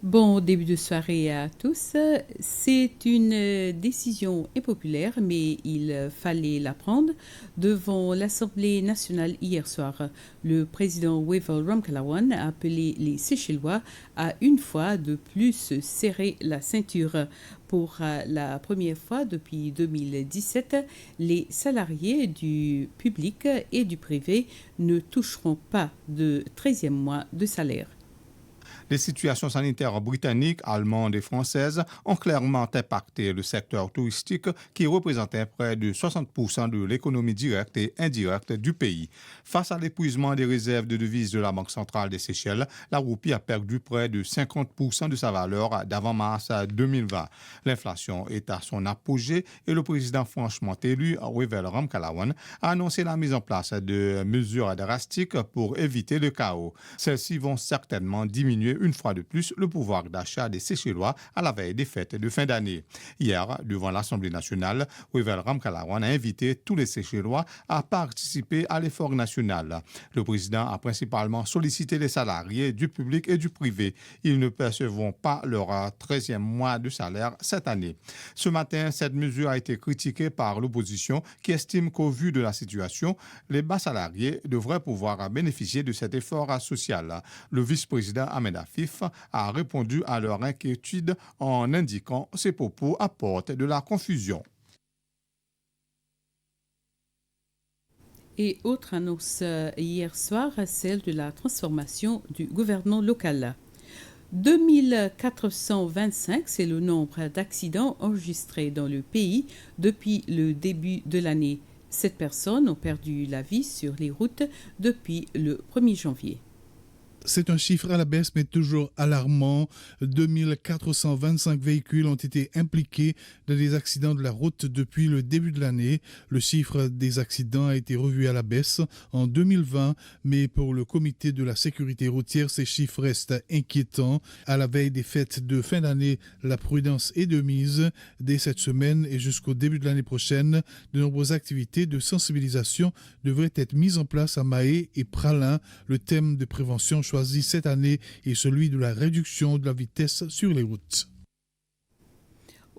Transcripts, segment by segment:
Bon début de soirée à tous. C'est une décision impopulaire, mais il fallait la prendre devant l'Assemblée nationale hier soir. Le président Wavel Ramkalawan a appelé les Seychellois à une fois de plus serrer la ceinture. Pour la première fois depuis 2017, les salariés du public et du privé ne toucheront pas de 13e mois de salaire. Les situations sanitaires britanniques, allemandes et françaises ont clairement impacté le secteur touristique qui représentait près de 60% de l'économie directe et indirecte du pays. Face à l'épuisement des réserves de devises de la Banque centrale des Seychelles, la roupie a perdu près de 50% de sa valeur d'avant mars 2020. L'inflation est à son apogée et le président franchement élu, Wavel Ramkalawan, a annoncé la mise en place de mesures drastiques pour éviter le chaos. Celles-ci vont certainement diminuer une fois de plus le pouvoir d'achat des Seychellois à la veille des fêtes de fin d'année. Hier, devant l'Assemblée nationale, Wavel Ramkalawan a invité tous les Seychellois à participer à l'effort national. Le président a principalement sollicité les salariés du public et du privé. Ils ne percevront pas leur 13e mois de salaire cette année. Ce matin, cette mesure a été critiquée par l'opposition qui estime qu'au vu de la situation, les bas salariés devraient pouvoir bénéficier de cet effort social. Le vice-président Ahmed Afif a répondu à leur inquiétude en indiquant ces propos apportent de la confusion. Et autre annonce hier soir, celle de la transformation du gouvernement local. 2425, c'est le nombre d'accidents enregistrés dans le pays depuis le début de l'année. 7 personnes ont perdu la vie sur les routes depuis le 1er janvier. C'est un chiffre à la baisse, mais toujours alarmant. 2425 véhicules ont été impliqués dans des accidents de la route depuis le début de l'année. Le chiffre des accidents a été revu à la baisse en 2020, mais pour le comité de la sécurité routière, ces chiffres restent inquiétants. À la veille des fêtes de fin d'année, la prudence est de mise. Dès cette semaine et jusqu'au début de l'année prochaine, de nombreuses activités de sensibilisation devraient être mises en place à Mahé et Pralin. Le thème de prévention choisi cette année est celui de la réduction de la vitesse sur les routes.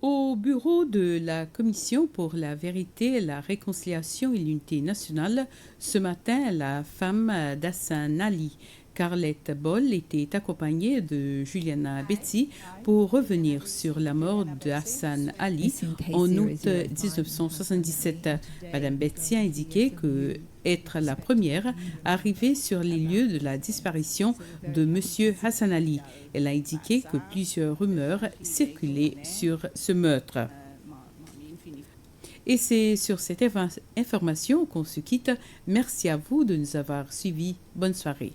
Au bureau de la Commission pour la vérité, la réconciliation et l'unité nationale, ce matin, la femme d'Hassan Ali, Carlette Boll, était accompagnée de Juliana Betty pour revenir sur la mort de Hassan Ali en août 1977. Madame Betty a indiqué que être la première arrivée sur les lieux de la disparition de Monsieur Hassan Ali. Elle a indiqué que plusieurs rumeurs circulaient sur ce meurtre. Et c'est sur cette information qu'on se quitte. Merci à vous de nous avoir suivis. Bonne soirée.